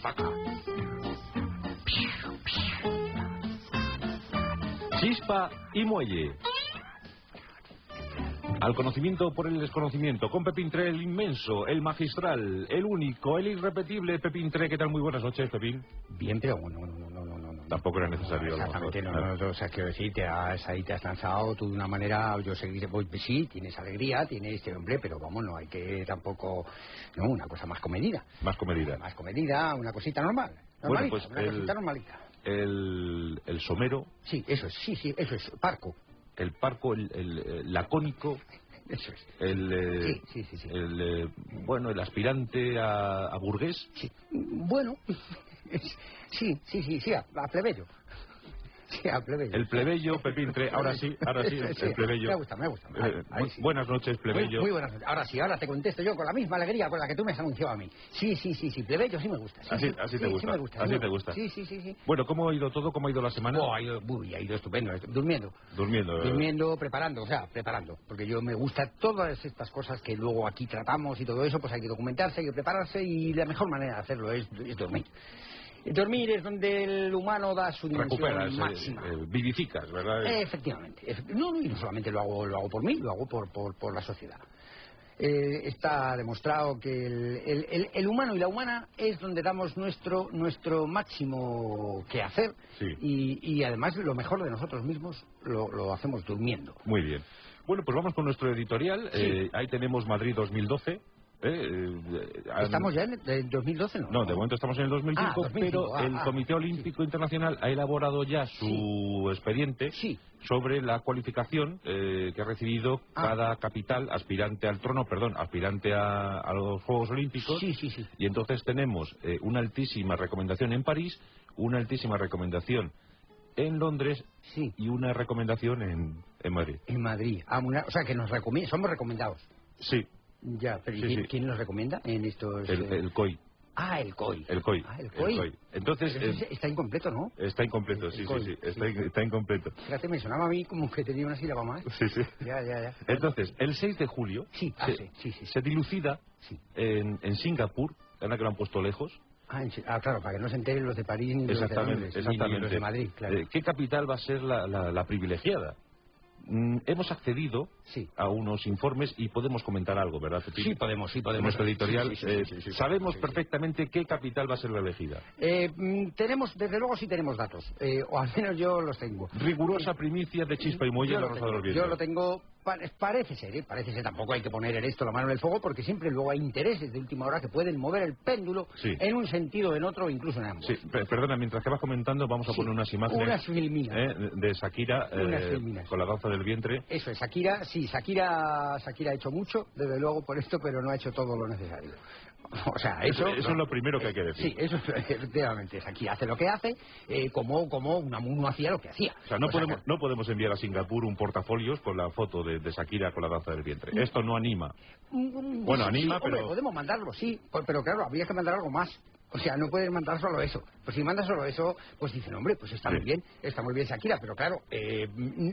paca. Chispa y muelle. Al conocimiento por el desconocimiento, con Pepín Tre, el inmenso, el magistral, el único, el irrepetible Pepín Tre. ¿Qué tal? Muy buenas noches, Pepín. Bien, pero no. Tampoco era necesario. Exactamente, no, o sea, quiero decir, ahí te has lanzado tú de una manera, yo sé que pues, sí, tienes alegría, tienes este hombre, pero vamos, no hay que tampoco, no, una cosa más comedida. Más comedida. Más comedida, una cosita normal. Bueno, pues una cosita normalita. El somero. Sí, eso es, parco. El parco, el lacónico. Eso es. Sí. Bueno, el aspirante a burgués. Sí, bueno, sí, a plebeyo. Sí, a plebeyo. El plebeyo, Pepín Tre, ahora sí, el plebeyo. Me gusta. Sí. Buenas noches, plebeyo. Muy buenas noches. Ahora te contesto yo con la misma alegría con la que tú me has anunciado a mí. Sí, plebeyo sí me gusta. Sí, así te gusta. Sí me gusta. Así te gusta. Sí. Bueno, ¿cómo ha ido todo? ¿Cómo ha ido la semana? Ha ido estupendo. Durmiendo, preparando. Porque yo me gusta todas estas cosas que luego aquí tratamos y todo eso, pues hay que documentarse, hay que prepararse y la mejor manera de hacerlo es dormir. Dormir es donde el humano da su dimensión máxima. Vivificas, ¿verdad? Efectivamente. No solamente lo hago por mí, lo hago por la sociedad. Está demostrado que el humano y la humana es donde damos nuestro máximo quehacer. Sí. Y además lo mejor de nosotros mismos lo hacemos durmiendo. Muy bien. Bueno, pues vamos con nuestro editorial. Sí. Ahí tenemos Madrid 2012. ¿Estamos ya en 2012? No, de momento estamos en el 2005, pero el Comité Olímpico Internacional ha elaborado ya su expediente sobre la cualificación que ha recibido cada capital aspirante al trono, aspirante a los Juegos Olímpicos. Sí. Y entonces tenemos una altísima recomendación en París, una altísima recomendación en Londres y una recomendación en Madrid. En Madrid. O sea, que somos recomendados. Sí. Ya, pero ¿quién nos recomienda en estos...? El COI. El COI. El COI. El COI. Entonces... está incompleto, ¿no? Está incompleto, sí. Está incompleto. Fíjate, me sonaba a mí como que tenía una sílaba más. Sí. Ya. Entonces, el 6 de julio se dilucida en Singapur, en la que lo han puesto lejos. Claro, para que no se enteren los de París ni los de Londres, ni los de Madrid, claro. ¿Qué capital va a ser la privilegiada? Hemos accedido a unos informes y podemos comentar algo, ¿verdad, Pepín? Sí, podemos. En nuestro editorial sabemos sí. perfectamente qué capital va a ser la elegida. Desde luego sí tenemos datos, o al menos yo los tengo. Rigurosa primicia de Chispa y Muelle en la Rosa de los Vientos. Yo lo tengo, parece ser, tampoco hay que poner en esto la mano en el fuego, porque siempre luego hay intereses de última hora que pueden mover el péndulo en un sentido o en otro, incluso en ambos. Sí, perdona, mientras que vas comentando vamos a poner unas imágenes unas filminas, de Shakira con la danza del vientre. Eso es, Shakira ha hecho mucho, desde luego por esto, pero no ha hecho todo lo necesario. O sea, eso es lo primero que hay que decir. Sí, eso efectivamente. Shakira hace lo que hace, como Unamuno hacía lo que hacía. O sea, no podemos enviar a Singapur un portafolios con la foto de Shakira con la danza del vientre. Esto no anima. Bueno, anima, pero... Hombre, podemos mandarlo, pero claro, habría que mandar algo más. O sea, no puedes mandar solo eso. Pues si mandas solo eso, pues dicen, hombre, pues está muy bien Shakira, pero claro,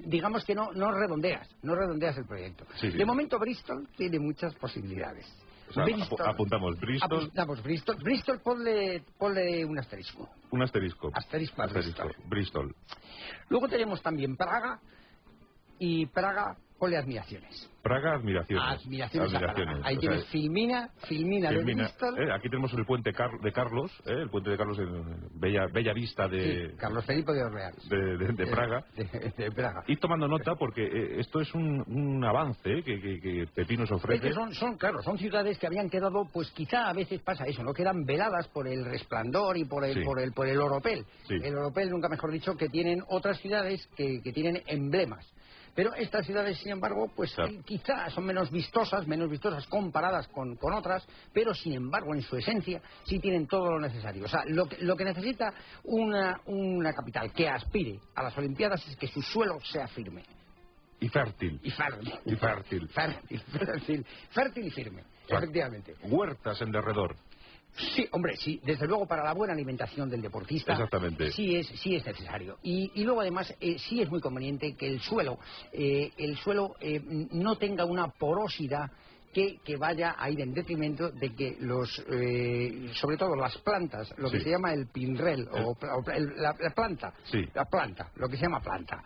digamos que no redondeas el proyecto. Sí. De momento Bristol tiene muchas posibilidades. O sea, apuntamos Bristol. Bristol, ponle un asterisco. Un asterisco. Bristol. Luego tenemos también Praga, y Praga ponle admiraciones. Praga, admiraciones. Ahí tienes Filmina de Bristol. Aquí tenemos el puente de Carlos, el puente de Carlos en bella vista de... Sí, Carlos Felipe de Orleans. De Praga. De Praga. Y tomando nota porque esto es un avance que Pepín nos ofrece. Es que son ciudades que habían quedado, pues quizá a veces pasa eso, ¿no? Quedan veladas por el resplandor y por el oropel. Sí. El oropel, nunca mejor dicho, que tienen otras ciudades que tienen emblemas. Pero estas ciudades, sin embargo, pues quizá son menos vistosas comparadas con otras, pero sin embargo, en su esencia, sí tienen todo lo necesario. O sea, lo que necesita una capital que aspire a las Olimpiadas es que su suelo sea firme. Y fértil. Fértil y firme, efectivamente. Huertas en derredor. Sí, hombre, sí, desde luego para la buena alimentación del deportista. Exactamente. Sí es necesario. Y luego además sí es muy conveniente que el suelo no tenga una porosidad que vaya a ir en detrimento de que sobre todo las plantas, lo que se llama el pinrel, la planta, lo que se llama planta,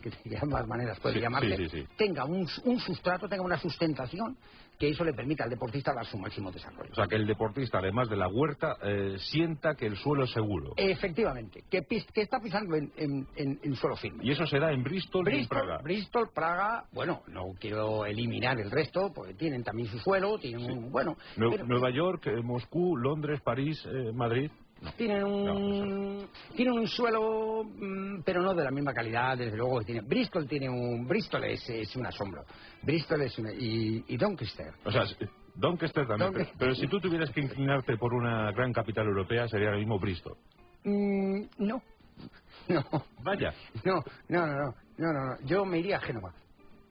que de ambas maneras puede llamarse, tenga un sustrato, tenga una sustentación, que eso le permita al deportista dar su máximo desarrollo. O sea, que el deportista, además de la huerta, sienta que el suelo es seguro. Efectivamente, que está pisando en suelo firme. ¿Y eso será en Bristol y en Praga? Bristol, Praga, bueno, no quiero eliminar el resto, porque tienen también su suelo, tienen Nueva York, Moscú, Londres, París, Madrid... No. Tienen un suelo, pero no de la misma calidad, desde luego que tiene. Bristol es un asombro. Bristol y Doncaster. O sea, Doncaster también. Pero si tú tuvieras que inclinarte por una gran capital europea, sería ahora mismo Bristol. No. Vaya. No. Yo me iría a Génova.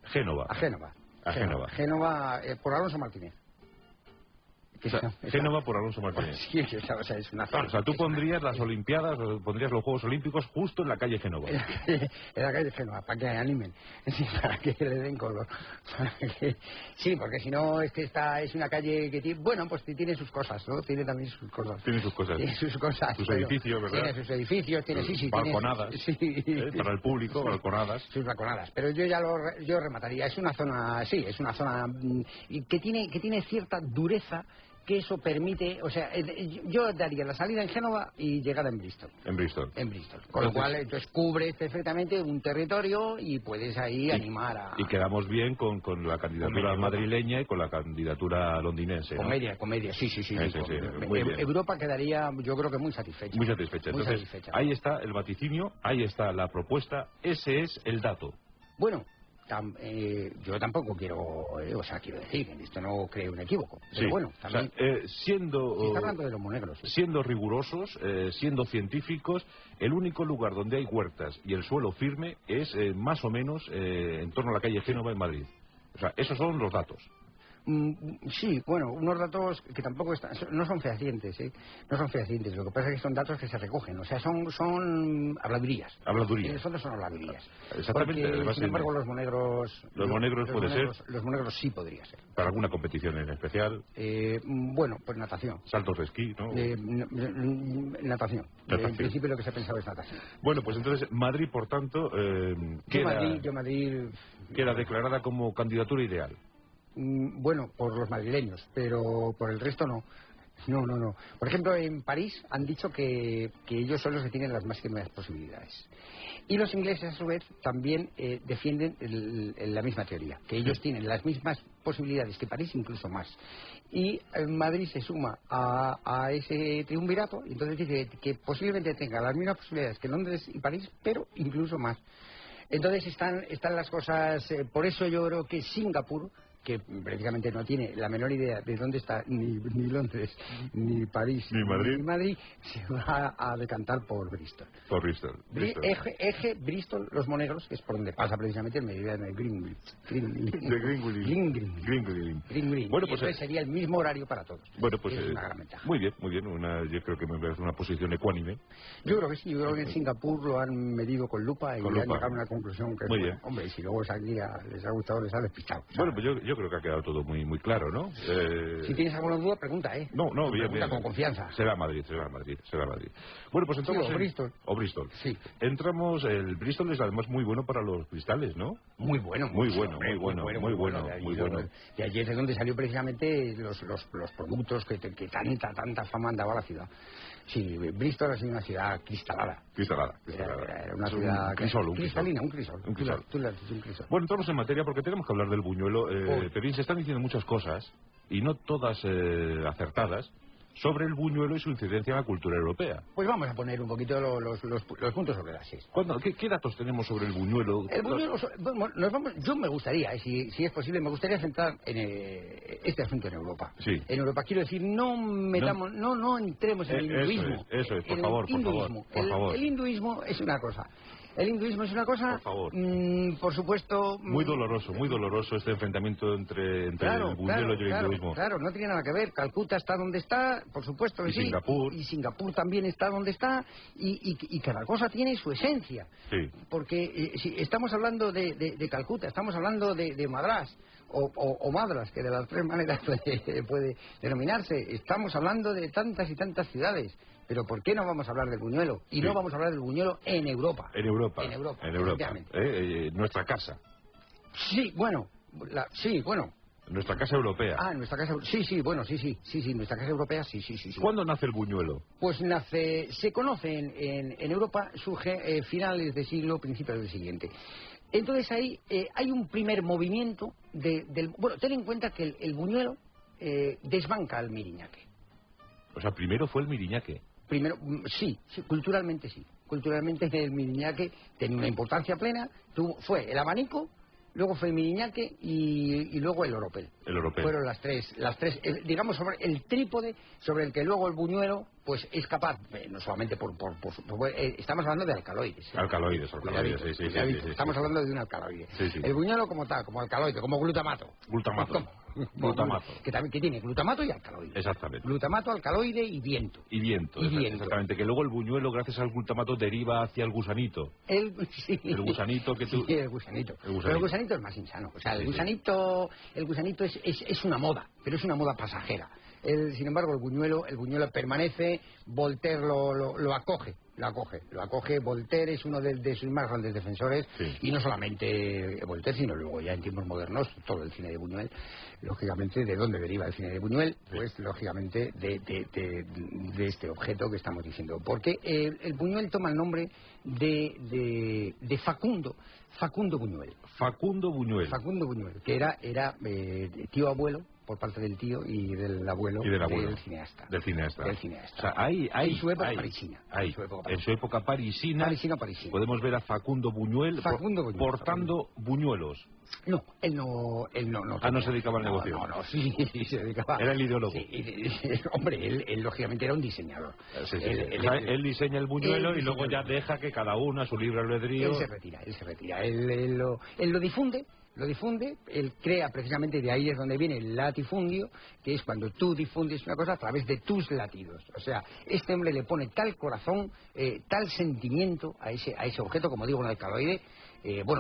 Génova. A Génova, por Alonso Martínez. O sea, Génova por Alonso Martínez. Sí, o sea, es una zona. O sea, tú pondrías las Olimpiadas, pondrías los Juegos Olímpicos justo en la calle Génova. En la calle Génova, para que animen. Sí, para que le den color. Sí, porque si no, es que esta es una calle que tiene... Bueno, pues tiene sus cosas, ¿no? Tiene también sus cosas. Tiene sus cosas. Sus edificios, ¿verdad? Tiene sus edificios, tiene... Balconadas. Para el público, balconadas. Sus balconadas. Pero yo remataría. Es una zona que tiene cierta dureza, que eso permite, o sea, yo daría la salida en Génova y llegada en Bristol. En Bristol. Con lo cual, entonces cubres perfectamente un territorio y puedes ahí animar a... Y quedamos bien con la candidatura madrileña y con la candidatura londinense, ¿no? Comedia, sí. Europa quedaría, yo creo que muy satisfecha. Entonces, ahí está el vaticinio, ahí está la propuesta, ese es el dato. Bueno... yo tampoco quiero decir, en esto no creo un equívoco, pero bueno, también se está hablando de los monegros. Siendo rigurosos, siendo científicos, el único lugar donde hay huertas y el suelo firme es más o menos en torno a la calle Génova en Madrid. O sea, esos son los datos. Sí, bueno, unos datos que tampoco no son fehacientes, no son fehacientes. Lo que pasa es que son datos que se recogen, o sea, son habladurías. En el fondo son habladurías. Exactamente. Porque, además, sin embargo, los monegros sí podría ser. ¿Para alguna competición en especial? Bueno, pues natación. Saltos de esquí, ¿no? Natación. En principio lo que se ha pensado es natación. Bueno, pues entonces Madrid, por tanto, Madrid queda declarada como candidatura ideal. Bueno, por los madrileños, pero por el resto no. No. Por ejemplo, en París han dicho que ellos son los que tienen las máximas posibilidades. Y los ingleses, a su vez, también defienden la misma teoría, que ellos tienen las mismas posibilidades que París, incluso más. Y Madrid se suma a ese triunvirato, y entonces dice que posiblemente tenga las mismas posibilidades que Londres y París, pero incluso más. Entonces están las cosas... por eso yo creo que Singapur, que prácticamente no tiene la menor idea de dónde está ni Londres, ni París, ni Madrid, se va a decantar por Bristol. Por Bristol. Eje Bristol, los monegros, que es por donde pasa precisamente el meridiano de Greenwich. Green. Bueno, pues sería el mismo horario para todos. Bueno, pues es una gran ventaja. Muy bien. Yo creo que me parece una posición ecuánime. Yo creo que sí. Yo creo que en Singapur lo han medido con lupa y han llegado a una conclusión que... Muy bien. Hombre, y si luego aquí les ha gustado, les ha despistado. Bueno, pues yo creo que ha quedado todo muy claro, ¿no? Si tienes alguna duda, pregunta, No, bien. Con confianza. Será Madrid. Bueno, pues entramos o Bristol. Sí. Entramos, el Bristol es además muy bueno para los cristales, ¿no? Muy bueno. De allí es de donde salió precisamente los productos que tanta fama han dado a la ciudad. Sí, Bristol ha sido una ciudad cristalada. Era una ciudad cristalina, un crisol. Tú le has dicho un crisol. Bueno, entramos en materia porque tenemos que hablar del buñuelo. Pero se están diciendo muchas cosas, y no todas acertadas, sobre el buñuelo y su incidencia en la cultura europea. Pues vamos a poner un poquito los puntos sobre las is. ¿Qué datos tenemos sobre el buñuelo? El buñuelo, yo me gustaría, si es posible, me gustaría centrar en este asunto en Europa. Sí. En Europa, quiero decir, no entremos en el hinduismo. Eso es, por favor. El hinduismo es una cosa. Por favor. Por supuesto... Muy doloroso este enfrentamiento entre el buñuelo y el hinduismo. Claro, no tiene nada que ver. Calcuta está donde está, por supuesto que sí. Singapur. Y Singapur también está donde está, y cada cosa tiene su esencia. Sí. Porque si estamos hablando de Calcuta, estamos hablando de Madrás, o madras, que de las tres maneras puede denominarse. Estamos hablando de tantas y tantas ciudades. Pero ¿por qué no vamos a hablar del buñuelo? Y no vamos a hablar del buñuelo en Europa. En Europa. Nuestra casa. Sí, bueno. Nuestra casa europea. Nuestra casa... Sí, nuestra casa europea, sí. ¿Cuándo nace el buñuelo? Pues se conoce en Europa, surge finales de siglo, principios del siguiente. Entonces ahí hay un primer movimiento Bueno, ten en cuenta que el buñuelo desbanca al miriñaque. O sea, primero fue el miriñaque. Primero, sí, culturalmente sí. Culturalmente el miriñaque tenía una importancia plena. Fue el abanico, luego fue el miriñaque y luego el oropel. El oropel. Fueron las tres, digamos, sobre el trípode sobre el que luego el buñuelo pues es capaz, no solamente estamos hablando de alcaloides. Alcaloides, sí. Estamos hablando de un alcaloide. Sí. El buñuelo como tal, como alcaloide, como glutamato. Glutamato. Que tiene glutamato y alcaloide. Exactamente. Glutamato, alcaloide y viento. Y viento. Exactamente. Que luego el buñuelo, gracias al glutamato, deriva hacia el gusanito. El gusanito que tú... Sí, el gusanito. Pero el gusanito es más insano. O sea, el gusanito es una moda, pero es una moda pasajera. Sin embargo, el buñuelo permanece. Voltaire lo acoge. Voltaire es uno de sus más grandes defensores, y no solamente Voltaire, sino luego ya en tiempos modernos todo el cine de Buñuel. Lógicamente, ¿de dónde deriva el cine de Buñuel? Pues lógicamente de este objeto que estamos diciendo, porque el Buñuel toma el nombre de Facundo Buñuel. Facundo Buñuel, que era tío abuelo por parte del tío y del abuelo, del cineasta. O sea, en su época parisina. En su época parisina. Podemos ver a Facundo Buñuel portando buñuelos. No, él no. No se dedicaba al negocio. No, sí se dedicaba. Era el ideólogo. Hombre, él lógicamente era un diseñador. Él diseña el buñuelo y luego ya deja que cada uno a su libre albedrío. Él se retira. Él lo difunde. Él crea precisamente, de ahí es donde viene el latifundio, que es cuando tú difundes una cosa a través de tus latidos. O sea, este hombre le pone tal corazón, tal sentimiento a ese objeto, como digo, un alcaloide.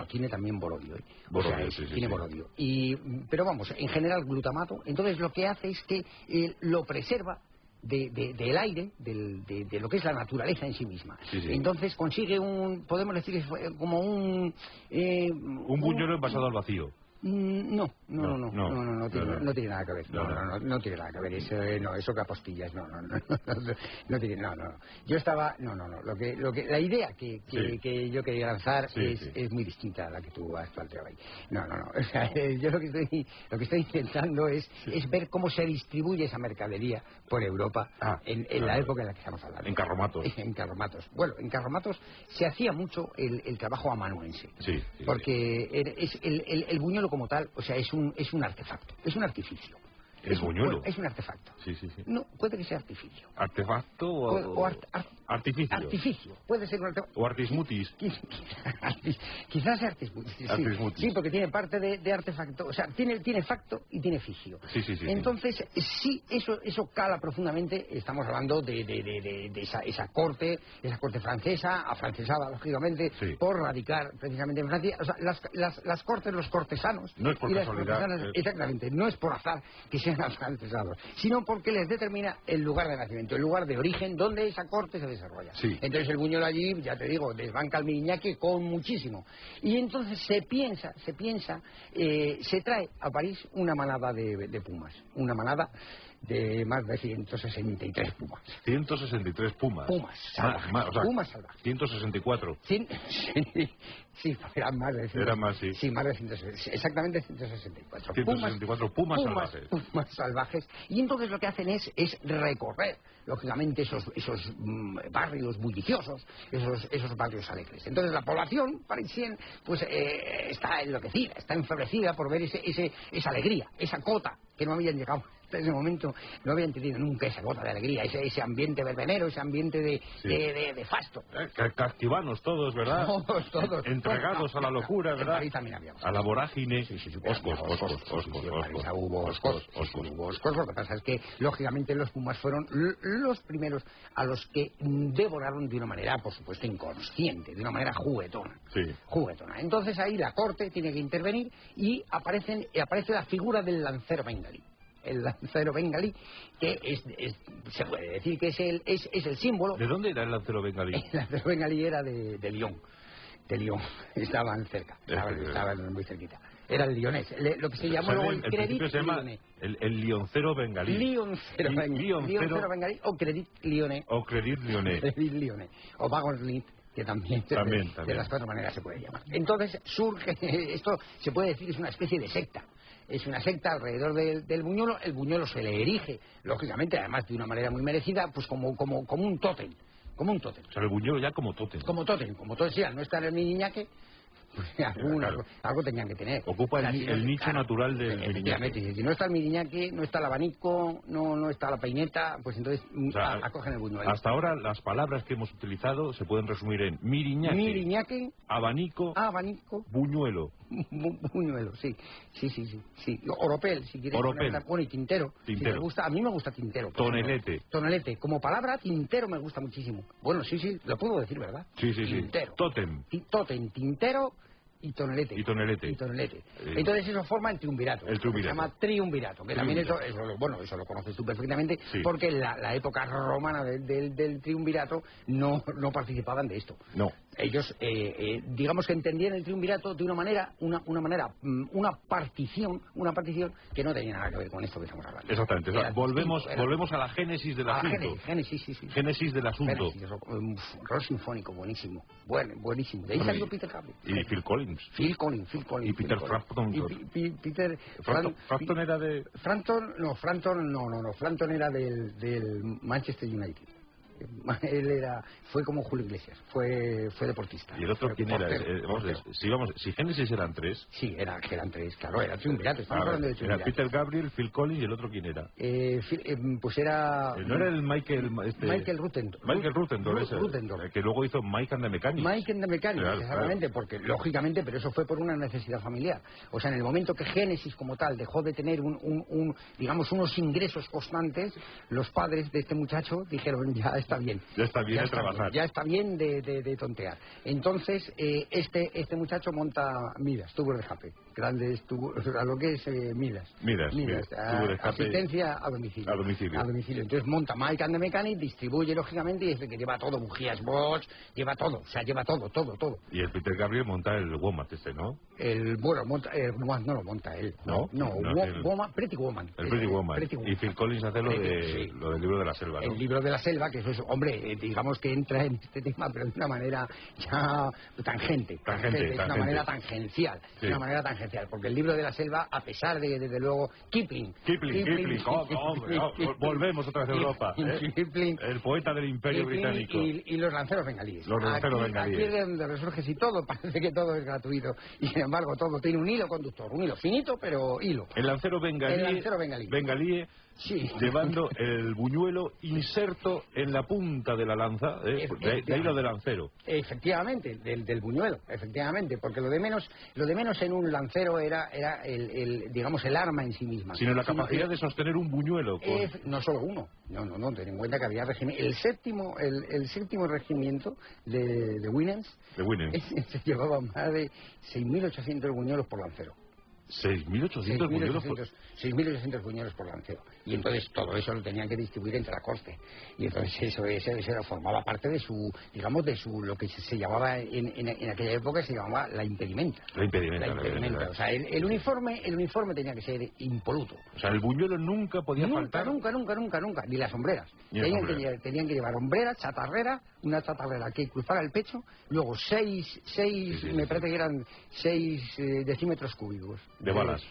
Tiene también borodio. Tiene borodio. Pero vamos, en general glutamato. Entonces lo que hace es que lo preserva del aire, de lo que es la naturaleza en sí misma. Entonces consigue podemos decir, como un buñuelo envasado al vacío. No tiene nada que ver. No tiene nada que ver. Eso que apostillas, no tiene. Yo estaba, la idea que yo quería lanzar es muy distinta a la que tú has planteado ahí. O sea, yo lo que estoy intentando es ver cómo se distribuye esa mercadería por Europa en la época en la que estamos hablando. En carromatos. Bueno, en carromatos se hacía mucho el trabajo amanuense. Porque es el buñuelo como tal, o sea, es un artefacto, es un artificio. ¿El buñuelo? Es un artefacto. Sí. No, puede que sea artificio. ¿Artefacto o artificio? Artificio. Puede ser un artefacto. ¿O artismutis? Quizás artismutis. Sí, porque tiene parte de artefacto. O sea, tiene facto y tiene ficio. Sí. Entonces, sí, eso cala profundamente. Estamos hablando de esa corte francesa, afrancesada, lógicamente, por radicar precisamente en Francia. O sea, las cortes, los cortesanos. No es por casualidad. Exactamente, no es por azar que sean afrancesados, sino porque les determina el lugar de nacimiento, el lugar de origen donde esa corte se desarrolla. Entonces el buñuelo allí, ya te digo, desbanca al miriñaque con muchísimo. Y entonces se trae a París una manada de pumas, una manada de más de 163 pumas. 163 pumas. Pumas salvajes. Pumas salvajes. 164. Sí, eran más de 164. Eran más, sí. Sí, más de 164. Exactamente 164. 164 pumas salvajes. Pumas salvajes. Y entonces lo que hacen es recorrer, lógicamente, esos barrios bulliciosos, esos barrios alegres. Entonces la población parisien pues está enloquecida, está enfebrecida por ver esa alegría, esa cota que no habían llegado hasta ese momento no habían tenido nunca esa gota de alegría, ese ambiente verbenero, ese ambiente de fasto. Castivanos todos, ¿verdad? Todos. Entregados a la locura, ¿verdad? En París también había a la vorágine. Oscos. Lo que pasa es que, lógicamente, los Pumas fueron los primeros a los que devoraron de una manera, por supuesto, inconsciente, de una manera juguetona. Sí. Juguetona. Entonces ahí la corte tiene que intervenir y aparece la figura del lancero bengalí. El lancero bengalí, que se puede decir que es el símbolo. ¿De dónde era el lancero bengalí? El lancero bengalí era de Lyon. De Lyon. Estaban cerca. Estaban muy cerquita. Era el lionés. Lo que se llamó luego el Credit Lyonnais. El lioncero bengalí. Lioncero bengalí o Credit Lyonnais. Credit Lyonnais. O Wagon Smith, que también. De las 4 maneras se puede llamar. Entonces surge, esto se puede decir es una especie de secta. Es una secta alrededor del buñuelo. El buñuelo se le erige, lógicamente, además de una manera muy merecida, pues como un tótem. Como un tótem. O sea, el buñuelo ya como tótem. Como tótem, sí, al no estar en mi niñaque, pues algo tenían que tener. Ocupa el nicho natural del miriñaque. Si no está el miriñaque, no está el abanico, no está la peineta, pues entonces acogen el buñuelo. Hasta ahora las palabras que hemos utilizado se pueden resumir en miriñaque, abanico, buñuelo. Buñuelo, sí. Oropel, si quieres. Bueno, y tintero. Si te gusta, a mí me gusta tintero. Tonelete. Como palabra, tintero me gusta muchísimo. Bueno, sí, lo puedo decir, ¿verdad? Sí. Tintero. Tótem, tintero y tonelete. Entonces eso forma el triunvirato. Se llama triunvirato, que también eso lo conoces tú perfectamente, sí. Porque en la época romana del triunvirato no participaban de esto. No. Ellos, digamos que entendían el triunvirato de una partición que no tenía nada que ver con esto que estamos hablando. Exactamente. Volvemos a la génesis del asunto. Génesis del asunto. Rock sinfónico, buenísimo. Buenísimo. De ahí salió Peter Gabriel. Y Phil Collins. Y Peter Frampton. Frampton era de... Frampton era del Manchester United. Él fue como Julio Iglesias, fue deportista. ¿Y el otro quién era? Si Génesis eran 3. Sí, eran 3, claro, era triunvirato. Estamos hablando de triunvirato. Era Peter Gabriel, Phil Collins, ¿y el otro quién era? Pues era... ¿No era el Michael Rutendorf. Michael Rutendorf, que luego hizo Mike and the Mechanics. Exactamente, porque lógicamente, pero eso fue por una necesidad familiar. O sea, en el momento que Génesis como tal dejó de tener digamos, unos ingresos constantes, los padres de este muchacho dijeron, ya está bien de trabajar. Ya está bien de tontear. Entonces, este muchacho monta Midas, tubo de escape. Grandes tubos, a lo que es Midas. Asistencia a domicilio. Entonces monta Mike and the Mechanic, distribuye lógicamente y es el que lleva todo, bujías Bosch, lleva todo. todo. Y el Peter Gabriel monta el Womat ¿no? El Womat no lo monta él. No, Pretty Woman. El Pretty Woman. Y Phil Collins hace lo del libro de la selva, ¿no? El libro de la selva, que eso es, hombre, digamos que entra en este tema, pero de una manera ya tangente. De una manera tangencial. Sí. De una manera tangencial, porque el libro de la selva, a pesar de, desde luego, Kipling. Volvemos otra vez a Europa. Kipling, el poeta del Imperio Británico. Y los lanceros bengalíes. Aquí es donde resurge, si todo parece que todo es gratuito, y sin embargo todo tiene un hilo conductor, un hilo finito, pero hilo. El lancero bengalí. Sí. Llevando el buñuelo inserto en la punta de la lanza, de ahí lo de lancero. Efectivamente, del buñuelo, efectivamente, porque lo de menos en un lancero era digamos, el arma en sí misma. Sino la capacidad de sostener un buñuelo. No solo uno, no, ten en cuenta que había el séptimo regimiento de Winans. Se llevaba más de 6.800 buñuelos por lancero. 6.800 buñuelos 6.800 buñuelos por lancero. Y entonces todo eso lo tenían que distribuir entre la corte. Y entonces eso formaba parte de lo que se llamaba en aquella época se llamaba la impedimenta. La impedimenta. O sea, el uniforme tenía que ser impoluto. O sea, el buñuelo nunca podía faltar. Nunca. Ni las sombreras. Tenían que llevar hombreras, una chatarrera que cruzara el pecho, luego 6 me parece que eran 6 decímetros cúbicos. De balas.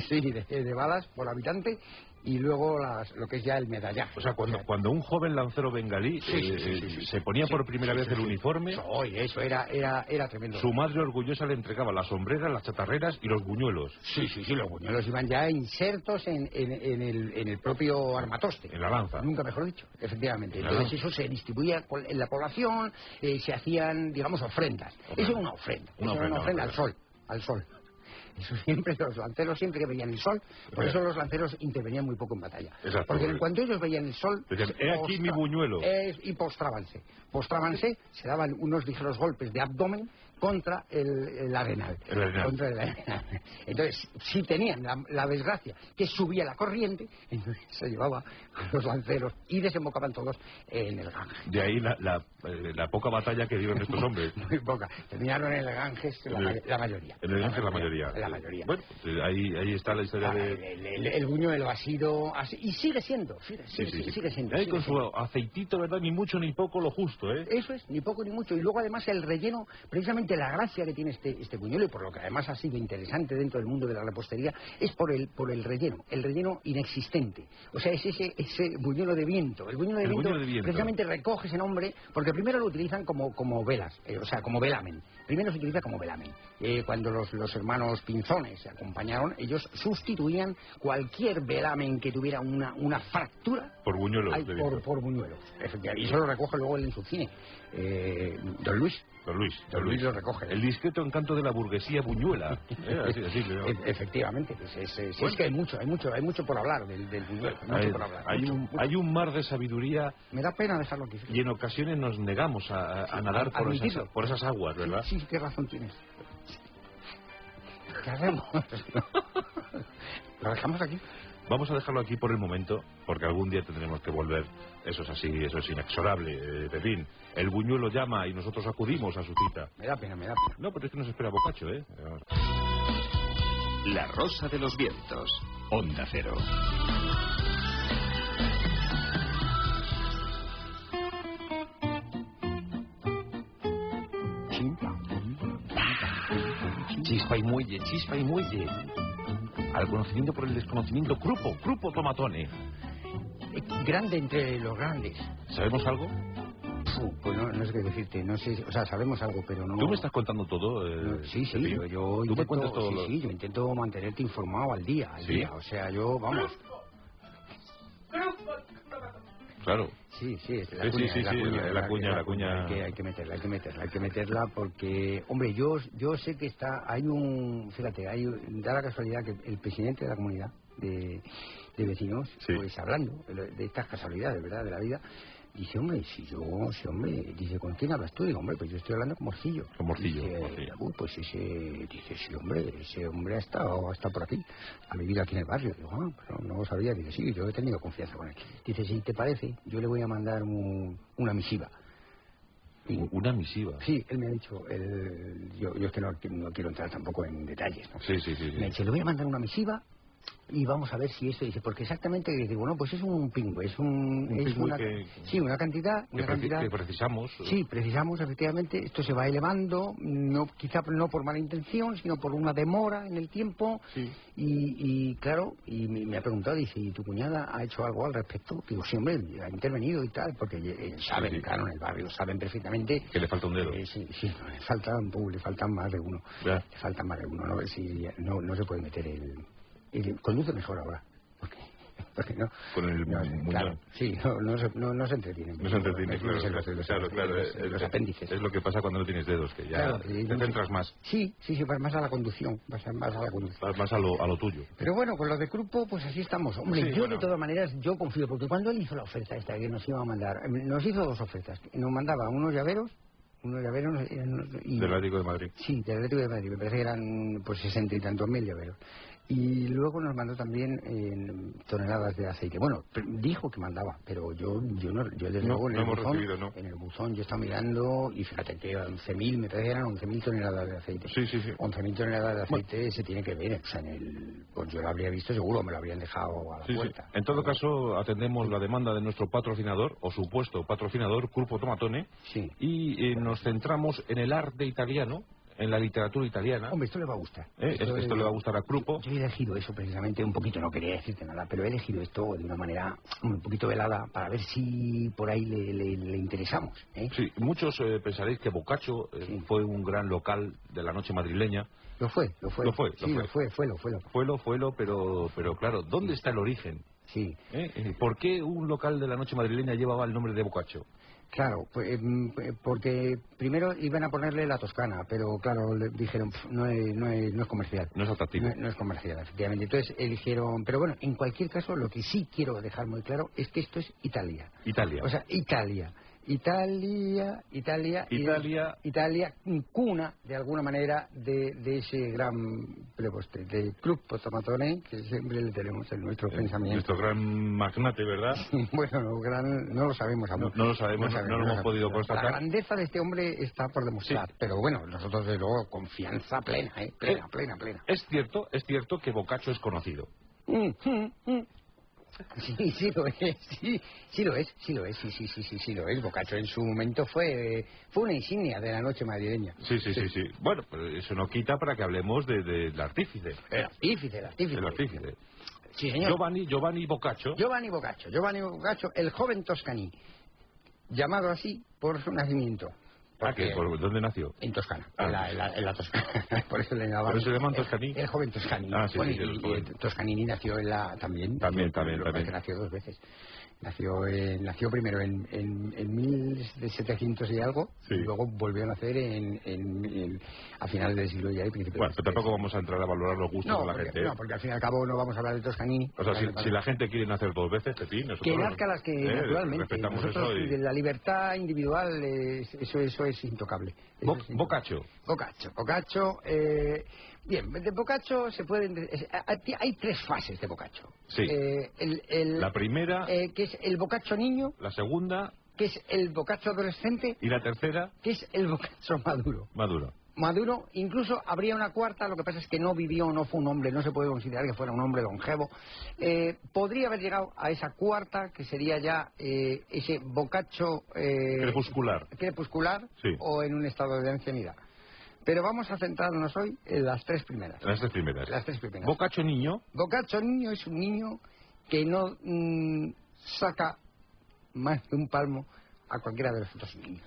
Sí, de balas por habitante, y luego lo que es ya el medallaje. O sea, cuando un joven lancero bengalí se ponía por primera vez el uniforme... Eso era tremendo. Su madre orgullosa le entregaba las sombreras, las chatarreras y los buñuelos. Sí, los buñuelos iban ya insertos en el propio armatoste. En la lanza. Nunca mejor dicho, efectivamente. Entonces eso se distribuía en la población, se hacían, digamos, ofrendas. Eso era una ofrenda. Una ofrenda al sol. Eso siempre, los lanceros siempre que veían el sol, por eso los lanceros intervenían muy poco en batalla. Exacto, porque en cuanto ellos veían el sol... Decían, aquí mi buñuelo. Y postrábanse, se daban unos ligeros golpes de abdomen contra el arenal. Contra el arenal. Entonces, si tenían la desgracia que subía la corriente, entonces se llevaba a los lanceros y desembocaban todos en el Ganges. De ahí la poca batalla que dieron estos hombres. Muy poca. Terminaron en el Ganges la mayoría. En el Ganges la mayoría. La mayoría. Bueno, ahí está la historia de... El buñuelo ha sido así, y sigue siendo. Sigue siendo. Con su aceitito, ¿verdad? Ni mucho ni poco, lo justo, ¿eh? Eso es, ni poco ni mucho. Y luego además el relleno, precisamente la gracia que tiene este buñuelo, y por lo que además ha sido interesante dentro del mundo de la repostería, es por el relleno inexistente. O sea, es ese buñuelo de viento. El buñuelo de viento precisamente recoge ese nombre, porque primero lo utilizan como velas, o sea, como velamen. Primero se utiliza como velamen. Cuando los hermanos Pinzones se acompañaron, ellos sustituían cualquier velamen que tuviera una fractura por buñuelos. Por buñuelos, efectivamente. Y eso lo recoge luego él en su cine. Don Luis lo recoge. El discreto encanto de la burguesía buñuela. Así, efectivamente. Es que hay mucho por hablar del buñuelo. Hay un mar de sabiduría. Me da pena dejarlo aquí. Y en ocasiones nos negamos a nadar por esas aguas, ¿verdad? Sí, qué razón tienes. ¿Qué hacemos? ¿Lo dejamos aquí? Vamos a dejarlo aquí por el momento, porque algún día tendremos que volver. Eso es así, eso es inexorable. Pepín, el buñuelo llama y nosotros acudimos a su cita. Me da pena. No, pero es que nos espera Boccaccio, ¿eh? La Rosa de los Vientos, Onda Cero. Chispa y muelle. Al conocimiento por el desconocimiento, Grupo Tomatone. Grande entre los grandes. ¿Sabemos algo? Pues no sé qué decirte, no sé, o sea, sabemos algo, pero no... ¿Tú me estás contando todo? Sí, yo ¿Tú me cuentas todo? Sí, yo intento mantenerte informado al día, o sea, vamos... Claro. Sí, la cuña. Hay que meterla porque, hombre, yo sé que da la casualidad que el presidente de la comunidad de vecinos, pues hablando de estas casualidades, ¿verdad?, de la vida, dice, dice, ¿con quién hablas tú? Digo, hombre, pues yo estoy hablando con Morcillo. Con Morcillo. Pues ese hombre ha estado por aquí, ha vivido aquí en el barrio. Digo, pero no lo sabía. Dice, sí, yo he tenido confianza con él. Dice, si te parece, yo le voy a mandar una misiva. ¿Una misiva? Sí, él me ha dicho, yo es que no quiero entrar tampoco en detalles, ¿no? Sí. Me dice, le voy a mandar una misiva y vamos a ver si esto, dice, porque exactamente, digo, no, pues es un pingüe, una cantidad que precisamos. Sí, precisamos, efectivamente, esto se va elevando, quizá no por mala intención, sino por una demora en el tiempo, y claro, y me ha preguntado, dice, ¿y tu cuñada ha hecho algo al respecto? Digo, sí, hombre, ha intervenido y tal, porque saben, claro, en el barrio saben perfectamente... Que le falta un dedo. Sí, le faltan más de uno. Ya. Le faltan más de uno, no se puede meter conduce mejor ahora. Porque no. Con el claro, sí, no se entretiene. No se entretiene, claro. Los apéndices. Es lo que pasa cuando no tienes dedos, que ya te centras más. Sí, vas más a la conducción. Vas más a lo tuyo. Pero bueno, con lo de grupo, pues así estamos. Hombre, de todas maneras, yo confío, porque cuando él hizo la oferta esta que nos iba a mandar, nos hizo 2 ofertas. Nos mandaba unos llaveros del Atlético de Madrid. Sí, del Atlético de Madrid. Me parece que eran pues 60 y tantos mil llaveros. Y luego nos mandó también toneladas de aceite. Bueno, dijo que mandaba, pero yo desde luego en el buzón yo estaba mirando y fíjate que 11.000, me parece que eran 11.000 toneladas de aceite. Sí. 11.000 toneladas de aceite se tiene que ver, o sea, pues yo lo habría visto seguro, me lo habrían dejado a la puerta. En todo caso, atendemos la demanda de nuestro patrocinador, o supuesto patrocinador, Grupo Tomatone, y nos centramos en el arte italiano, en la literatura italiana. Hombre, esto le va a gustar. Esto le va a gustar a Krupo. Yo he elegido eso precisamente un poquito, no quería decirte nada, pero he elegido esto de una manera un poquito velada para ver si por ahí le interesamos. Sí, muchos pensaréis que Boccaccio fue un gran local de la noche madrileña. Lo fue. Pero claro, ¿dónde está el origen? Sí. ¿Por qué un local de la noche madrileña llevaba el nombre de Boccaccio? Claro, porque primero iban a ponerle la Toscana, pero claro, le dijeron, no es comercial. No es atractivo. No es comercial, efectivamente. Entonces eligieron, pero bueno, en cualquier caso, lo que sí quiero dejar muy claro es que esto es Italia. Italia. O sea, Italia, cuna de alguna manera de ese gran prepostre, de Krupo Tomatone, que siempre le tenemos en nuestro pensamiento. Nuestro gran magnate, ¿verdad? Bueno, no lo sabemos aún. No lo sabemos, no lo hemos podido constatar. La grandeza de este hombre está por demostrar, sí. Pero bueno, nosotros de luego confianza plena, plena. Es cierto que Boccaccio es conocido. Sí lo es. Boccaccio en su momento fue una insignia de la noche madrileña. Sí. Bueno, pero eso no quita para que hablemos del artífice. El artífice. Sí, señor. Giovanni Boccaccio, el joven Toscaní, llamado así por su nacimiento. ¿Por dónde nació? En Toscana, en la Toscana. Por eso le llamaban. ¿Por eso le llaman Toscaní? El joven Toscaní. Sí, y Toscanini nació en la también. También. Que nació 2 veces. Nació primero en 1700 y algo, sí. Y luego volvió a nacer a finales del siglo ya y principios. Bueno, pero tampoco vamos a entrar a valorar los gustos de la gente. No, porque al fin y al cabo no vamos a hablar de Toscanini. O sea, si la gente quiere nacer 2 veces, nosotros... Que nazca las que naturalmente. Respetamos nosotros, eso. La libertad individual, eso es intocable. Boccaccio. Bien, de Boccaccio se pueden... Hay 3 fases de Boccaccio. Sí. La primera... que es el Boccaccio niño. La segunda... Que es el Boccaccio adolescente. Y la tercera... Que es el Boccaccio maduro. Incluso habría una cuarta, lo que pasa es que no fue un hombre, no se puede considerar que fuera un hombre longevo. Podría haber llegado a esa cuarta, que sería ya ese Boccaccio... crepuscular sí. O en un estado de ancianidad. Pero vamos a centrarnos hoy en las 3 primeras. Las tres primeras. Boccaccio niño es un niño que no saca más de un palmo a cualquiera de los otros niños.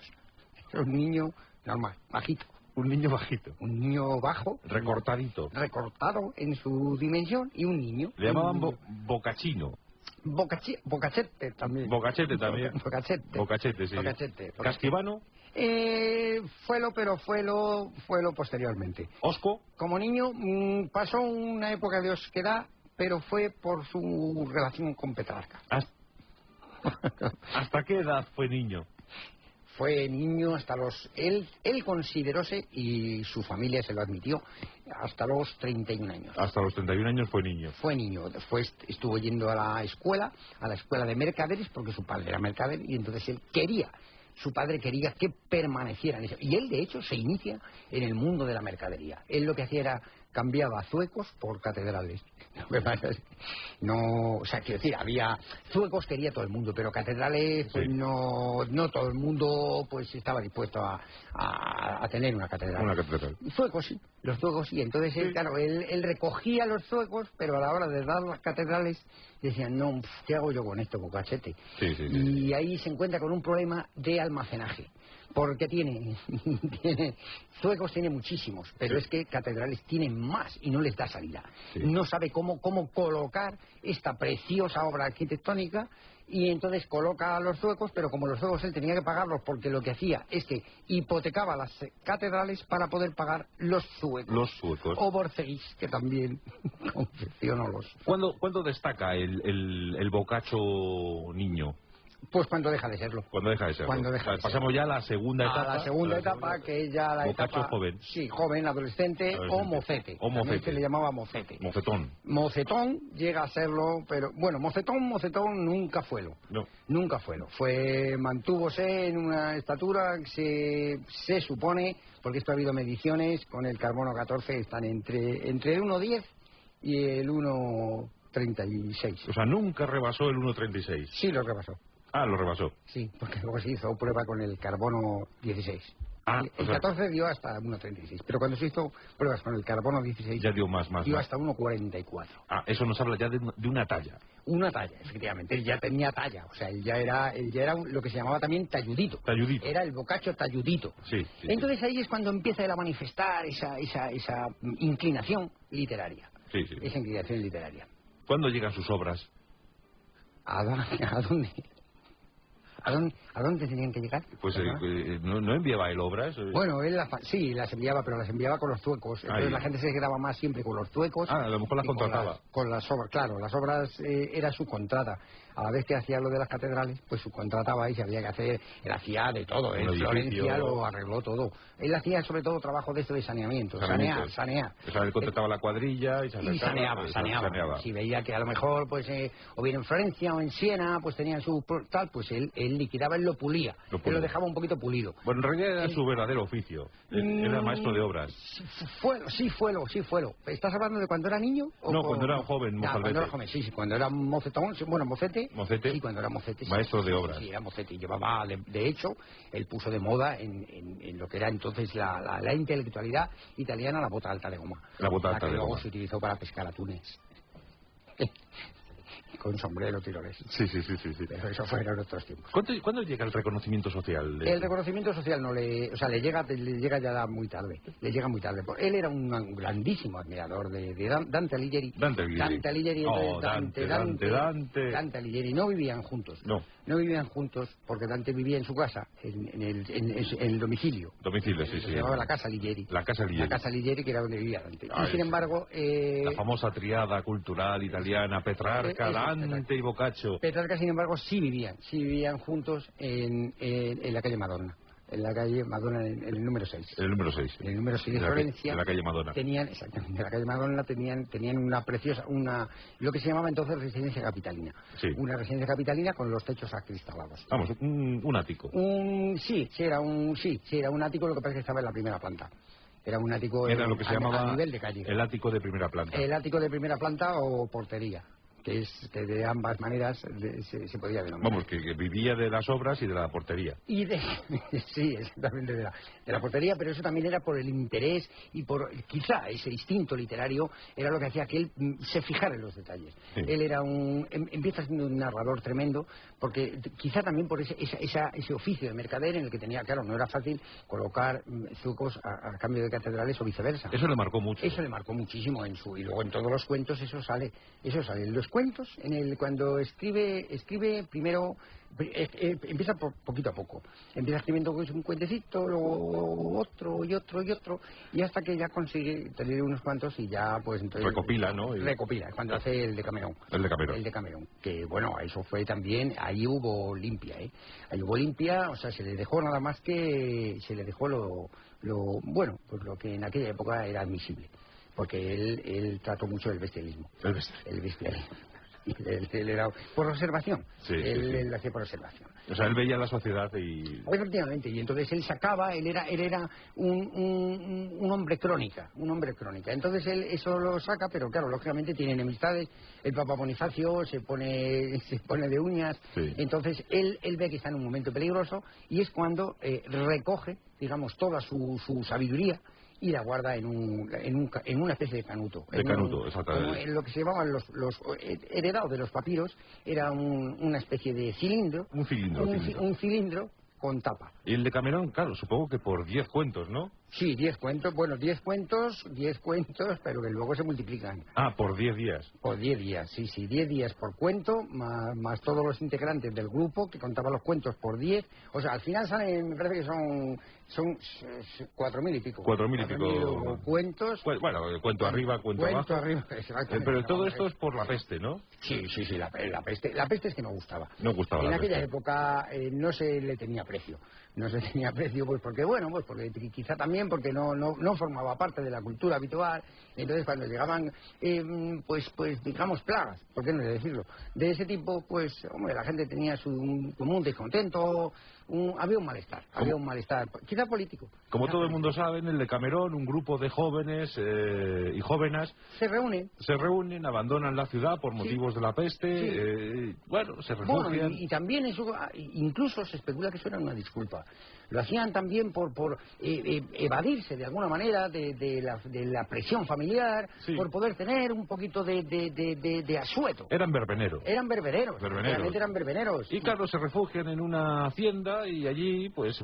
Es un niño normal, bajito. Un niño bajito. Un niño bajo. Recortadito. Recortado en su dimensión y un niño. Le llamaban Boccacino. Boccachete también. Boccachete, sí. Boccachete. ¿Casquivano? Fuelo posteriormente. ¿Osco? Como niño pasó una época de osquedad, pero fue por su relación con Petrarca. ¿Hasta qué edad fue niño? Fue niño hasta los... Él consideróse, y su familia se lo admitió, hasta los 31 años. Hasta los 31 años fue niño. Fue niño. Después estuvo yendo a la escuela de mercaderes, porque su padre era mercader, y entonces su padre quería que permaneciera en eso. Y él, de hecho, se inicia en el mundo de la mercadería. Él lo que hacía era cambiaba zuecos por catedrales. Lo que pasa es quiero decir, había zuecos, quería todo el mundo, pero catedrales, pues sí. No todo el mundo pues estaba dispuesto a tener una catedral. Una catedral. Zuecos sí, los zuecos sí. Entonces, sí. Él recogía los zuecos, pero a la hora de dar las catedrales decían, no, ¿qué hago yo con esto, Boccachete? Sí. Y ahí se encuentra con un problema de almacenaje. Porque zuecos tiene muchísimos, pero sí. Es que catedrales tienen más y no les da salida. Sí. No sabe cómo colocar esta preciosa obra arquitectónica y entonces coloca a los zuecos, pero como los zuecos él tenía que pagarlos porque lo que hacía es que hipotecaba las catedrales para poder pagar los zuecos. O Borceguís, que también confeccionó los... ¿Cuándo destaca el Boccaccio niño? Pues cuando deja de serlo. Pasamos ya a la segunda etapa. A la segunda etapa, que es ya la Boccaccio etapa... joven. Sí, joven, adolescente o mocete. También se le llamaba mocete. Mocetón llega a serlo, pero... Bueno, mocetón nunca fuelo. No. Nunca fuelo. Mantúvose en una estatura que se supone, porque esto ha habido mediciones, con el carbono 14 están entre el 1,10 y el 1,36. O sea, nunca rebasó el 1,36. Sí, lo rebasó. Ah, lo rebasó. Sí, porque luego se hizo prueba con el carbono 16. El 14 dio hasta 1,36, pero cuando se hizo pruebas con el carbono 16 ya dio más. Dio hasta 1,44. Eso nos habla ya de una talla. Una talla, efectivamente. Él ya tenía talla, o sea, él ya era lo que se llamaba también talludito. Era el boccaccio talludito. Sí. Entonces ahí es cuando empieza él a manifestar esa inclinación literaria. Sí. Esa inclinación literaria. ¿Cuándo llegan sus obras? ¿A dónde? ¿A dónde tenían que llegar? Pues ¿no enviaba él obras? Bueno, él sí, las enviaba, pero las enviaba con los zuecos. Entonces la gente se quedaba más siempre con los zuecos. A lo mejor las contrataba. Con las obras, claro, las obras era su contrata. A la vez que hacía lo de las catedrales, pues subcontrataba y se había que hacer. Él hacía de todo. En Florencia lo arregló todo. Él hacía sobre todo trabajo de esto de saneamiento. Sanear. O sea, él contrataba la cuadrilla y saneaba. Si veía que a lo mejor, pues, o bien en Florencia o en Siena, pues tenían su tal, pues él liquidaba, él lo pulía. Él lo dejaba un poquito pulido. Bueno, en realidad era su verdadero oficio. Era maestro de obras. Sí fue. ¿Estás hablando de cuando era niño? No, cuando era joven, cuando era joven, sí. Cuando era mocetón, mocete. Sí, cuando era mocete. Maestro de obras. Sí, era mocete. Llevaba, de hecho, él puso de moda en lo que era entonces la intelectualidad italiana, la bota alta de goma. La bota alta de goma. Que luego se utilizó para pescar atunes. Con sombrero tiroles. Sí. Pero eso fue en otros tiempos. ¿Cuándo llega el reconocimiento social? El reconocimiento social le llega ya muy tarde. Le llega muy tarde. Él era un grandísimo admirador de Dante Alighieri. Dante Alighieri. Dante Alighieri. No vivían juntos. No vivían juntos porque Dante vivía en su casa, en el domicilio. Sí. Se llamaba la Casa Alighieri. La Casa Alighieri, que era donde vivía Dante. Y sin embargo... la famosa triada cultural italiana, Petrarca, Dante y Boccaccio. Petrarca, sin embargo, sí vivían juntos en la calle Madonna. En la calle Madonna, en el número 6. En el número 6. En el número 6 de Florencia. En la calle Madonna. Exactamente, en la calle Madonna tenían una preciosa, lo que se llamaba entonces residencia capitalina. Sí. Una residencia capitalina con los techos acristalados. Vamos, un ático. Era un ático, lo que pasa es que estaba en la primera planta. Era un ático lo que se llamaba a nivel de calle. El ático de primera planta. El ático de primera planta o portería. Que de ambas maneras se podía denominar. Vamos, que vivía de las obras y de la portería. Sí, exactamente, de la portería, pero eso también era por el interés y por quizá ese instinto literario era lo que hacía que él se fijara en los detalles. Sí. Él era empieza siendo un narrador tremendo, porque quizá también por ese oficio de mercader en el que tenía, claro, no era fácil colocar zuecos a cambio de catedrales o viceversa. Eso le marcó mucho. Eso le marcó muchísimo y luego en todos los cuentos eso sale. Los cuentos, cuando escribe primero, empieza poquito a poco. Empieza escribiendo un cuentecito, luego otro, y hasta que ya consigue tener unos cuantos y ya pues entonces... Recopila, ¿no? Recopila, cuando hace el Decamerón. El Decamerón. Que bueno, eso fue también, ahí hubo limpia, o sea, se le dejó nada más que, lo que en aquella época era admisible. Porque él trató mucho del bestialismo. El bestialismo. Él era por observación. Él lo hacía por observación. O sea, él veía la sociedad y... Efectivamente, y entonces él era un hombre crónica, Entonces él eso lo saca, pero claro, lógicamente tiene enemistades. El Papa Bonifacio se pone de uñas. Sí. Entonces él ve que está en un momento peligroso y es cuando recoge, digamos, toda su sabiduría y la guarda en una especie de canuto. Exactamente. Lo que se llamaban los heredados de los papiros era una especie de cilindro. Un cilindro con tapa. Y el Decamerón, claro, supongo que por 10 cuentos, ¿no? Sí, 10 cuentos, 10 cuentos, pero que luego se multiplican. Por 10 días. Por 10 días, sí, 10 días por cuento, más todos los integrantes del grupo que contaban los cuentos por 10. O sea, al final salen, me parece que son 4.000 y pico. 4.000 y pico cuentos. Bueno, cuento arriba, cuento abajo. Exactamente. Pero todo esto es por la peste, ¿no? Sí, la peste. La peste es que no gustaba. No gustaba. En aquella época no se le tenía precio. Pues porque quizá también también porque no formaba parte de la cultura habitual. Entonces cuando llegaban pues digamos plagas, ¿por qué no decirlo? De ese tipo, pues hombre, la gente tenía un descontento, había un malestar, quizá político. Como todo el mundo sabe, en el Decamerón un grupo de jóvenes y jóvenes se reúnen, abandonan la ciudad por motivos de la peste, se refugian. Y también eso, incluso se especula que eso era una disculpa. Lo hacían también por evadirse de alguna manera de la presión familiar, por poder tener un poquito de asueto. Eran verbeneros. Realmente eran verbeneros. Y claro, se refugian en una hacienda y allí, pues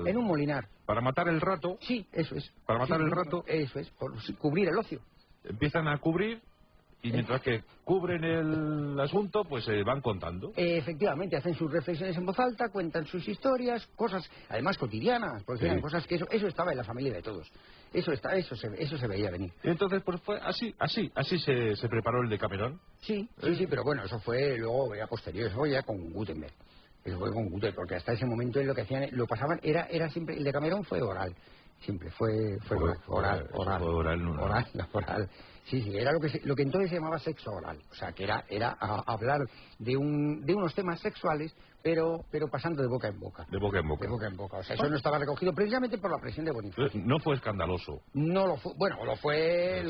en un molinar. Para matar el rato. Sí, eso es. Para matar el rato. Eso es, por cubrir el ocio. Empiezan a cubrir. Y mientras que cubren el asunto, pues van contando. Efectivamente, hacen sus reflexiones en voz alta, cuentan sus historias, cosas, además cotidianas, porque eran cosas que eso estaba en la familia de todos. Eso se veía venir. Entonces, pues fue así se preparó el Decamerón. Sí, pero bueno, eso fue luego ya posterior, eso fue ya con Gutenberg. Eso fue con Gutenberg, porque hasta ese momento lo que hacían, lo pasaban, era siempre, el Decamerón fue oral. Siempre fue oral. Sí, era lo que entonces se llamaba sexo oral. O sea, que era hablar de unos temas sexuales, pero pasando de boca en boca. De boca en boca. O sea, eso no estaba recogido precisamente por la presión de Bonifacio. No fue escandaloso. No lo fue. Bueno, lo fue.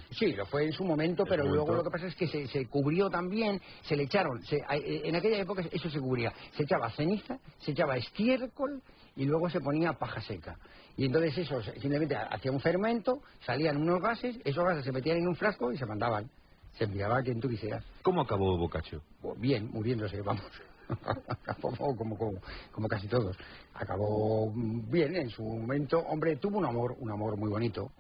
Sí, lo fue en su momento, pero luego lo que pasa es que se cubrió también, se le echaron. En aquella época eso se cubría. Se echaba ceniza, se echaba estiércol y luego se ponía paja seca. Y entonces eso simplemente hacía un fermento, salían unos gases, esos gases se metían en un frasco y se mandaban. Se enviaba a quien tú quisieras. ¿Cómo acabó Boccaccio? Bien, muriéndose, vamos. Acabó como casi todos. Acabó bien en su momento. Hombre, tuvo un amor muy bonito.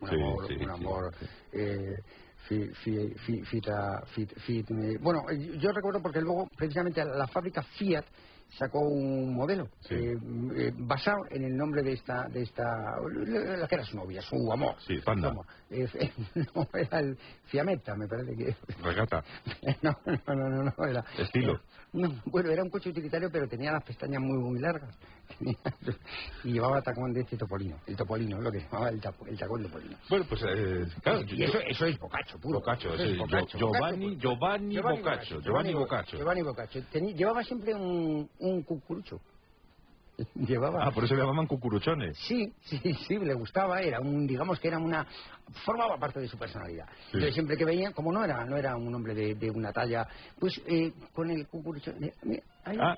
Bueno, yo recuerdo porque luego precisamente la fábrica Fiat sacó un modelo basado en el nombre de esta la que era su novia, su amor. Sí, Panda. No, era el Fiametta, me parece que. Regata. No, era. Estilo. Bueno, era un coche utilitario, pero tenía las pestañas muy largas. Y llevaba tacón de este topolino. El topolino, lo que se llamaba el tacón topolino. Bueno, pues claro. Y eso es Boccaccio, puro. Boccaccio, sí. Giovanni Boccaccio. Llevaba siempre un cucurucho. Por eso le llamaban cucuruchones. Sí, le gustaba, digamos que formaba parte de su personalidad. Sí. Entonces siempre que veía, como no era un hombre de una talla, pues con el cucuruchón.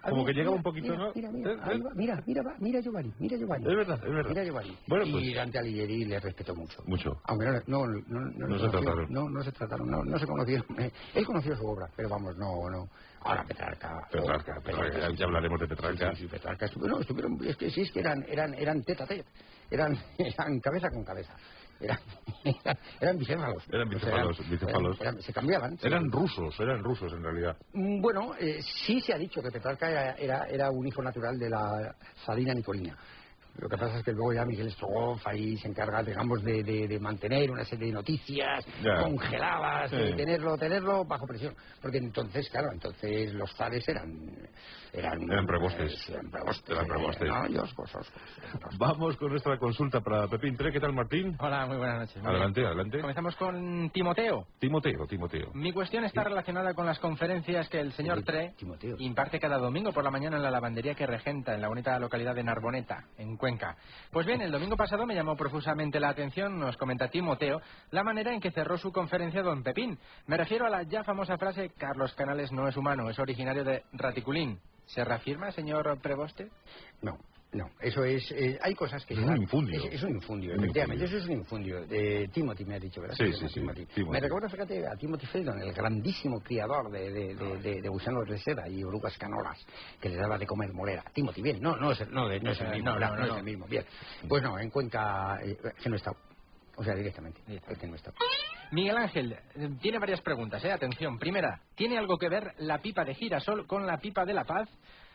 Como que llegaba un poquito, ¿no? Mira Giovanni. Es verdad. Mira Giovanni. Bueno, pues, y Dante Alighieri le respetó mucho. Aunque no se trataron, no se conocieron. Él conoció su obra, pero vamos, no. Ahora Petrarca, ya hablaremos de Petrarca. Sí, Petrarca estuvieron, es que eran tete a tete, eran cabeza con cabeza. Eran bicéfalos. Bicéfalos. Se cambiaban. Eran rusos en realidad. Bueno, sí se ha dicho que Petrarca era un hijo natural de la Salina Nicolina. Lo que pasa es que luego ya Miguel Strogoff ahí se encarga, digamos, de mantener una serie de noticias congeladas, de tenerlo bajo presión. Porque entonces los zares eran prebostes. Vamos con nuestra consulta para Pepín 3. ¿Qué tal, Martín? Hola, muy buenas noches. Adelante. Comenzamos con Timoteo. Timoteo. Mi cuestión está relacionada con las conferencias que el señor Tre imparte cada domingo por la mañana en la lavandería que regenta en la bonita localidad de Narboneta, en Cuenca. Pues bien, el domingo pasado me llamó profusamente la atención, nos comenta Timoteo, la manera en que cerró su conferencia don Pepín. Me refiero a la ya famosa frase: Carlos Canales no es humano, es originario de Raticulín. ¿Se reafirma, señor Preboste? No, eso es... hay cosas que... Es un infundio. Es un infundio, efectivamente, eso es un infundio. Timothy me ha dicho, ¿verdad? Sí. Me recuerda, fíjate, a Timothy Feldon, el grandísimo criador de gusanos de seda y orugas canolas, que le daba de comer molera. Timothy, bien, no es el mismo, bien. Pues no, en Cuenca, que no está... O sea, directamente, el que no está. Miguel Ángel tiene varias preguntas, atención. Primera, ¿tiene algo que ver la pipa de girasol con la pipa de la paz?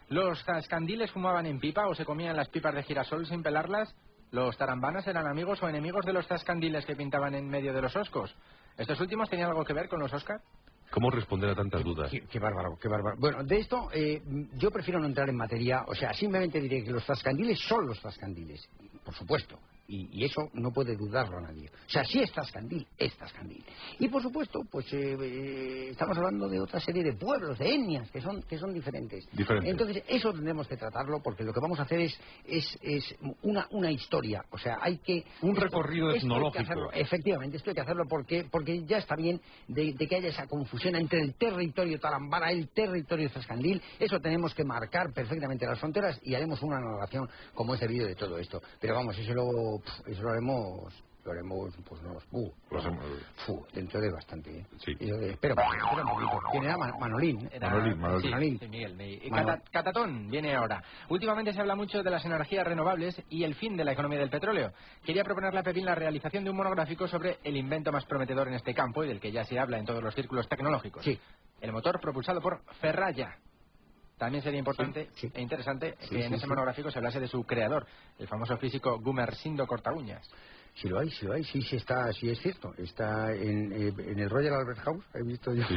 ¿Los zascandiles fumaban en pipa o se comían las pipas de girasol sin pelarlas? ¿Los tarambanas eran amigos o enemigos de los zascandiles que pintaban en medio de los oscos? ¿Estos últimos tenían algo que ver con los Oscar? ¿Cómo responder a tantas dudas? Qué bárbaro. Bueno, de esto yo prefiero no entrar en materia. O sea, simplemente diré que los zascandiles son los zascandiles, por supuesto. y eso no puede dudarlo nadie. O sea, si es Zascandil, es Zascandil. Y por supuesto, pues estamos hablando de otra serie de pueblos, de etnias, que son diferentes. Entonces, eso tendremos que tratarlo, porque lo que vamos a hacer es una historia. O sea, hay que... Un recorrido etnológico. Efectivamente, esto hay que hacerlo porque ya está bien de que haya esa confusión entre el territorio Tarambara, el territorio Zascandil. Eso tenemos que marcar perfectamente las fronteras y haremos una narración como es debido de todo esto. Pero vamos, eso lo haremos, pues no, dentro de bastante. Sí. Espera un poquito. ¿Quién era? Manolín. Manolín. Sí, Miguel. Catatón viene ahora. Últimamente se habla mucho de las energías renovables y el fin de la economía del petróleo. Quería proponerle a Pepín la realización de un monográfico sobre el invento más prometedor en este campo y del que ya se habla en todos los círculos tecnológicos. Sí. El motor propulsado por Ferralla. También sería importante e interesante que en ese monográfico se hablase de su creador, el famoso físico Gumersindo Cortaúñas. Sí lo hay, sí es cierto. Está en el Royal Albert House, he visto yo. Sí.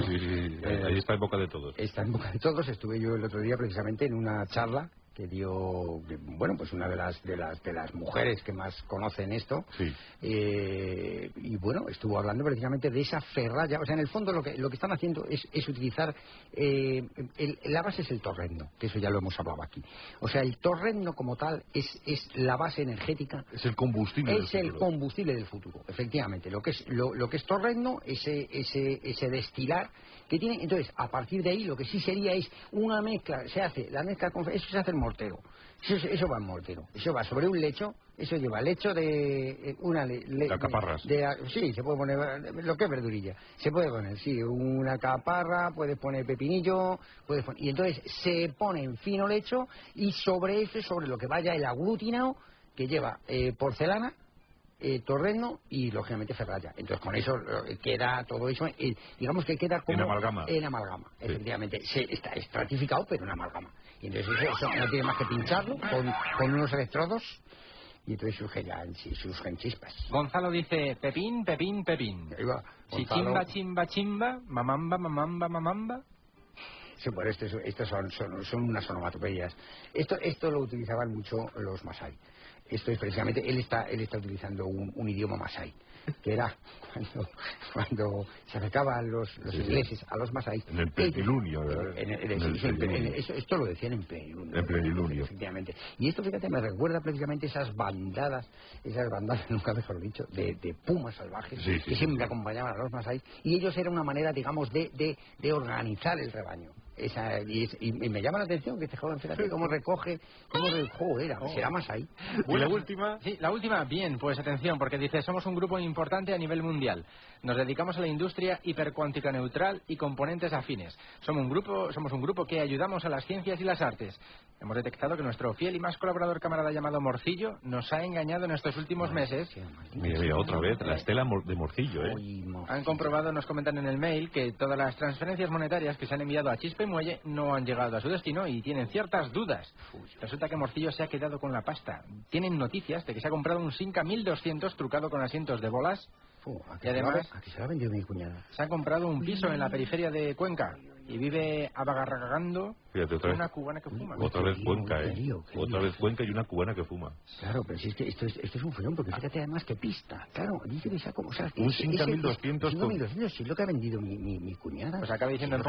Ahí está en boca de todos. Está en boca de todos. Estuve yo el otro día precisamente en una charla que dio, bueno, pues una de las mujeres que más conocen esto. Sí. Y bueno, estuvo hablando precisamente de esa ferralla. O sea, en el fondo lo que están haciendo es utilizar la base es el torrendo, que eso ya lo hemos hablado aquí. O sea, el torrendo como tal es la base energética. Es el combustible del futuro. El combustible del futuro, efectivamente. Lo que es torrendo, ese destilar que tiene. Entonces, a partir de ahí, lo que sí sería es una mezcla. Eso se hace en mortero. Eso va en mortero. Eso va sobre un lecho. Eso lleva lecho de alcaparras. Sí, se puede poner lo que es verdurilla. Se puede poner, sí, una alcaparra, puedes poner pepinillo, y entonces se pone en fino lecho y sobre eso, sobre lo que vaya el aglutinado que lleva porcelana, torrendo y lógicamente ferralla. Entonces con eso queda todo eso, digamos que queda como en amalgama, sí. Efectivamente. Está estratificado, pero en amalgama. Y entonces eso no tiene más que pincharlo con unos electrodos y entonces surgen chispas. Gonzalo dice Pepín. Ahí va, Chichimba, chimba, mamamba. Sí, bueno, estos son unas onomatopeyas. Esto lo utilizaban mucho los masái. Esto es precisamente, él está utilizando un idioma masái, que era cuando se acercaban los ingleses a los masáis. En el plenilunio. Esto lo decían en plenilunio. En plenilunio. Efectivamente. Y esto, fíjate, me recuerda precisamente esas bandadas, nunca mejor dicho, de pumas salvajes, que siempre acompañaban a los masáis, y ellos era una manera, digamos, de organizar el rebaño. Y me llama la atención que este joven, fíjate cómo recoge, será más ahí. ¿Y la última? Sí, la última, bien, pues atención, porque dice, somos un grupo importante a nivel mundial. Nos dedicamos a la industria hipercuántica neutral y componentes afines. Somos un grupo que ayudamos a las ciencias y las artes. Hemos detectado que nuestro fiel y más colaborador camarada llamado Morcillo nos ha engañado en estos últimos meses. Mira, otra vez, la estela de Morcillo, Han comprobado, nos comentan en el mail, que todas las transferencias monetarias que se han enviado a Chispa y Muelle no han llegado a su destino y tienen ciertas dudas. Resulta que Morcillo se ha quedado con la pasta. Tienen noticias de que se ha comprado un Simca 1200 trucado con asientos de bolas. Y además, ¿a qué se la vendió mi cuñada? Se ha comprado un piso en la periferia de Cuenca y vive abagarragando una cubana que fuma. Otra vez Cuenca, Otra vez Cuenca y una cubana que fuma. Claro, pero si es que esto es un follón, porque fíjate además que pista. Claro, dice que saca como... O sea, un Simca 1200. 1200, sí, lo que ha vendido mi cuñada. Pues acaba diciendo, en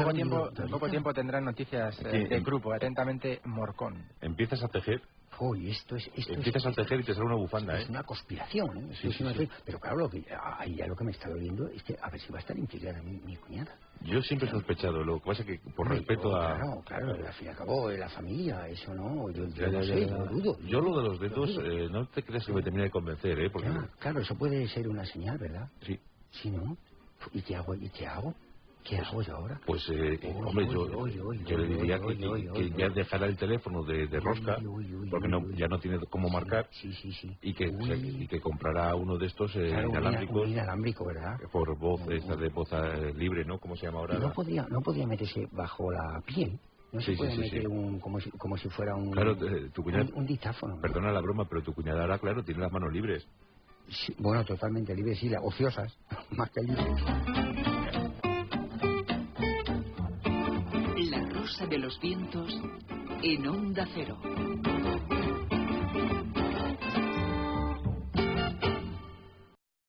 poco tiempo tendrán noticias del grupo. Atentamente, Morcón. Empiezas a tejer. Empiezas a tejer y te sale una bufanda, Es una conspiración, Pero claro, ahí ya lo que me está doliendo es que a ver si va a estar implicada mi cuñada. Yo siempre he sospechado, lo que pasa es que por respeto a... Claro, al fin y al cabo, la familia, eso no, yo no sé, lo dudo. Yo lo de los dedos, no te creas que me termine de convencer, Porque... Claro, eso puede ser una señal, ¿verdad? Sí. Sí, ¿no? ¿Y qué hago? ¿Qué hago yo ahora? Pues, hombre, yo le diría que ya dejara el teléfono de rosca, porque ya no tiene cómo marcar, y que comprara uno de estos inalámbricos. Un inalámbrico, ¿verdad? Por voz, esta de voz libre, ¿no? ¿Cómo se llama ahora? No podría meterse bajo la piel. No se puede meter como si fuera un... Claro, tu cuñada... Un dictáfono. Perdona la broma, pero tu cuñada ahora, claro, tiene las manos libres. Sí, bueno, totalmente libres, sí, ociosas, más que libres. La Rosa de los Vientos en Onda Cero.